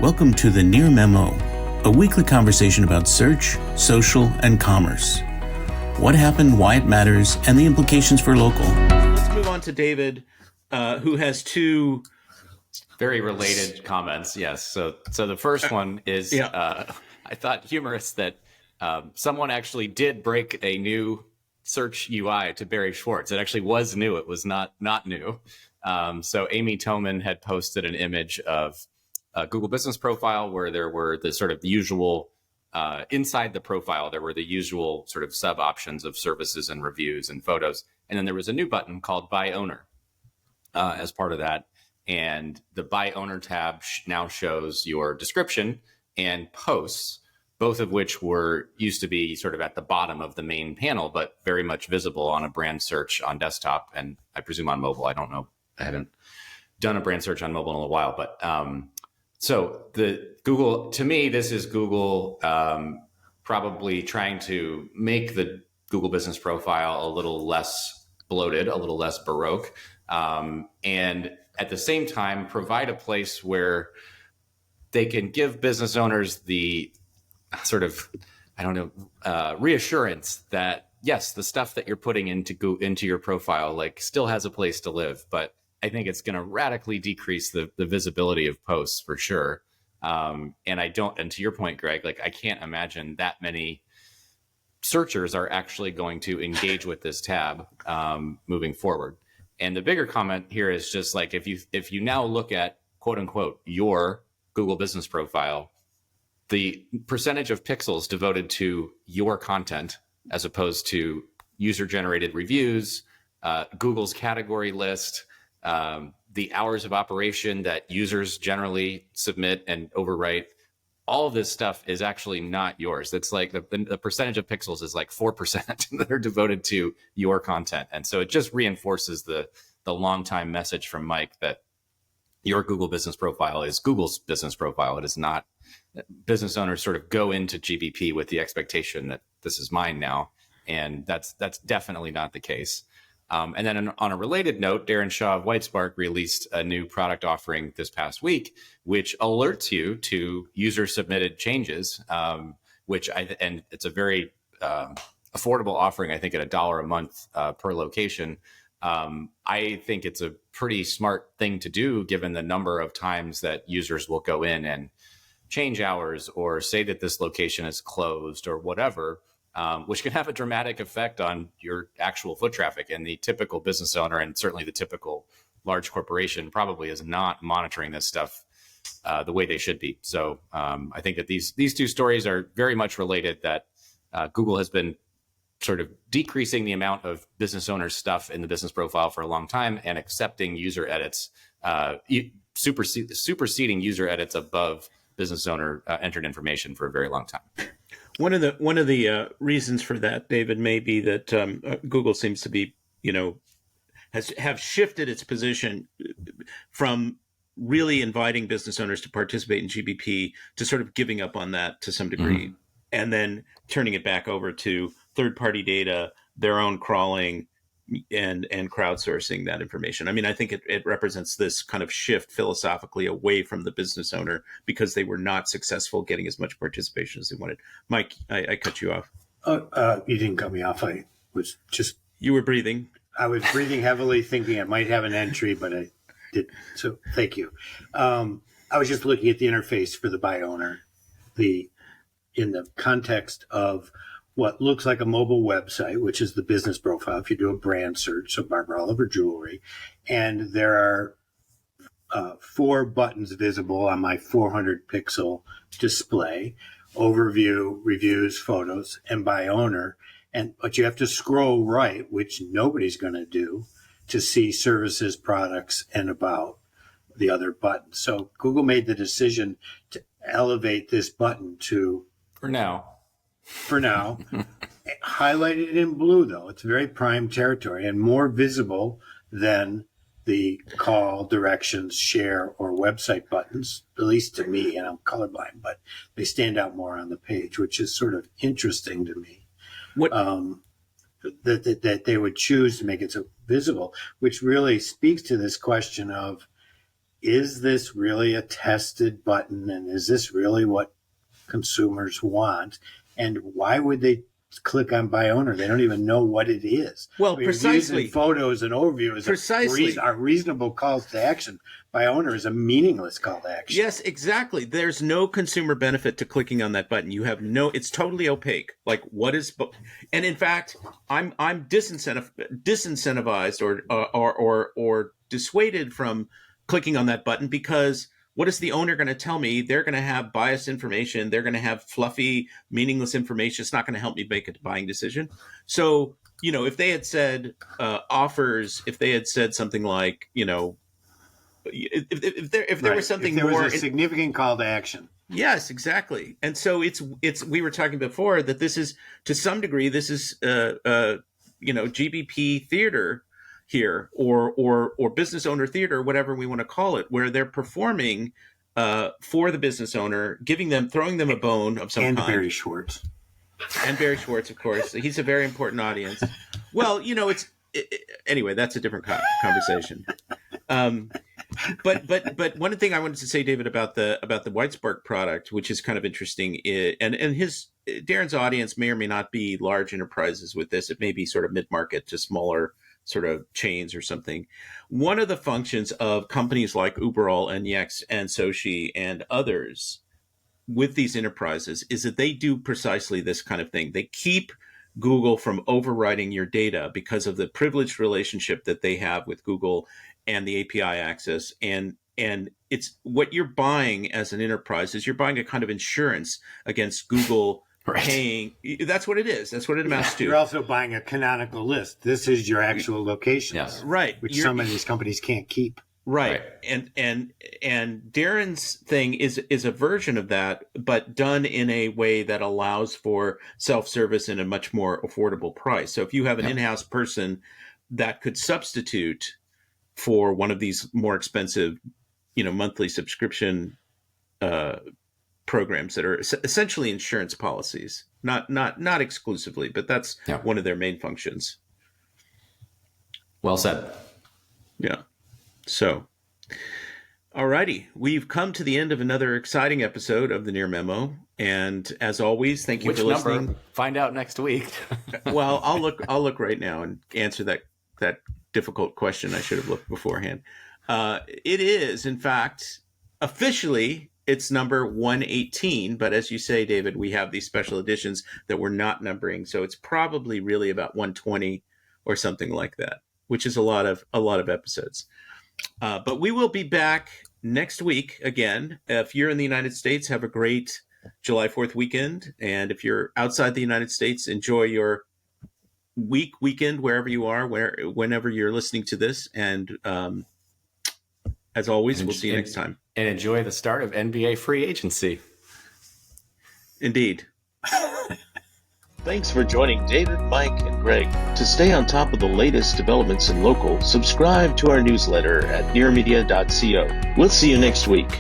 Welcome to the Near Memo, a weekly conversation about search, social, and commerce. What happened, why it matters, and the implications for local. Let's move on to David, who has two very related comments. Yes. So the first one is, I thought humorous that someone actually did break a new search UI to Barry Schwartz. It actually was new. It was not new. So Amy Toman had posted an image of a Google Business Profile where there were the sort of usual, inside the profile, there were the usual sort of sub options of services and reviews and photos. And then there was a new button called By Owner as part of that. And the By Owner tab now shows your description and posts, both of which used to be sort of at the bottom of the main panel, but very much visible on a brand search on desktop. And I presume on mobile. I don't know. I haven't done a brand search on mobile in a while, but so the Google, to me, this is Google probably trying to make the Google Business Profile a little less bloated, a little less baroque, and at the same time provide a place where they can give business owners the sort of, reassurance that yes, the stuff that you're putting into your profile like still has a place to live, but I think it's going to radically decrease the visibility of posts for sure. And to your point, Greg, like I can't imagine that many searchers are actually going to engage with this tab moving forward. And the bigger comment here is just like, if you now look at quote unquote, your Google Business Profile, the percentage of pixels devoted to your content, as opposed to user generated reviews, Google's category list, the hours of operation that users generally submit and overwrite, all of this stuff is actually not yours. It's like the percentage of pixels is like 4% that are devoted to your content. And so it just reinforces the long-time message from Mike that your Google Business Profile is Google's business profile. It is not. Business owners sort of go into GBP with the expectation that this is mine now. And that's definitely not the case. And then on a related note, Darren Shaw of Whitespark released a new product offering this past week, which alerts you to user submitted changes, and it's a very affordable offering, I think at $1 a month per location. I think it's a pretty smart thing to do given the number of times that users will go in and change hours or say that this location is closed or whatever. Which can have a dramatic effect on your actual foot traffic. And the typical business owner, and certainly the typical large corporation, probably is not monitoring this stuff the way they should be. So I think that these two stories are very much related, that Google has been sort of decreasing the amount of business owner stuff in the business profile for a long time and accepting user edits, superseding user edits above business owner entered information for a very long time. One of the reasons for that, David, may be that Google seems to be, have shifted its position from really inviting business owners to participate in GBP to sort of giving up on that to some degree, and then turning it back over to third-party data, their own crawling, and crowdsourcing that information. I mean, I think it represents this kind of shift philosophically away from the business owner because they were not successful getting as much participation as they wanted. Mike, I cut you off. You didn't cut me off. I was just... You were breathing. I was breathing heavily, thinking I might have an entry, but I did. So thank you. I was just looking at the interface for the By Owner, in the context of what looks like a mobile website, which is the business profile if you do a brand search, so Barbara Oliver Jewelry. And there are 4 buttons visible on my 400 pixel display: overview, reviews, photos, and By Owner. But you have to scroll right, which nobody's going to do, to see services, products, and about the other buttons. So Google made the decision to elevate this button to... For now, highlighted in blue, though. It's very prime territory and more visible than the call, directions, share, or website buttons, at least to me, and I'm colorblind, but they stand out more on the page, which is sort of interesting to me. That they would choose to make it so visible, which really speaks to this question of, is this really a tested button, and is this really what consumers want? And why would they click on by owner? They don't even know what it is. Well, Reviews precisely. and photos and overviews Precisely. are reasonable calls to action. By owner is a meaningless call to action. Yes, exactly. There's no consumer benefit to clicking on that button. You have no. It's totally opaque. Like, what is? And in fact, I'm disincentivized or dissuaded from clicking on that button, because what is the owner going to tell me? They're going to have biased information. They're going to have fluffy, meaningless information. It's not going to help me make a buying decision. So, if they had said offers, if they had said something like, if there was something if there more, was a significant call to action. Yes, exactly. And so it's we were talking before that this is, to some degree, this is GBP theater here, or business owner theater, whatever we want to call it, where they're performing for the business owner, throwing them a bone of some kind. kind. Barry Schwartz. And Barry Schwartz, of course. He's a very important audience. Well, anyway, that's a different conversation. But one thing I wanted to say, David, about the Whitespark product, which is kind of interesting, and Darren's audience may or may not be large enterprises with this. It may be sort of mid-market to smaller sort of chains or something. One of the functions of companies like Uberall and Yext and Sochi and others with these enterprises is that they do precisely this kind of thing. They keep Google from overriding your data because of the privileged relationship that they have with Google and the API access. And it's what you're buying as an enterprise is you're buying a kind of insurance against Google paying. That's what it is. That's what it amounts to. You're also buying a canonical list. This is your actual location. Yes. Right. Which some of these companies can't keep. Right. And Darren's thing is a version of that, but done in a way that allows for self-service and a much more affordable price. So if you have an in-house person that could substitute for one of these more expensive, monthly subscription programs that are essentially insurance policies, not exclusively, but that's one of their main functions. Well said. Yeah. So, alrighty, we've come to the end of another exciting episode of the Near Memo, and as always, thank you for listening. Number? Find out next week. Well, I'll look right now and answer that difficult question. I should have looked beforehand. It is, in fact, officially it's number 118, but as you say, David, we have these special editions that we're not numbering, so it's probably really about 120 or something like that, which is a lot of episodes. But we will be back next week again. If you're in the United States, have a great July 4th weekend. And if you're outside the United States, enjoy your weekend, wherever you are, whenever you're listening to this. And as always, we'll see you next time. And enjoy the start of NBA free agency. Indeed. Thanks for joining David, Mike, and Greg. To stay on top of the latest developments in local, subscribe to our newsletter at nearmedia.co. We'll see you next week.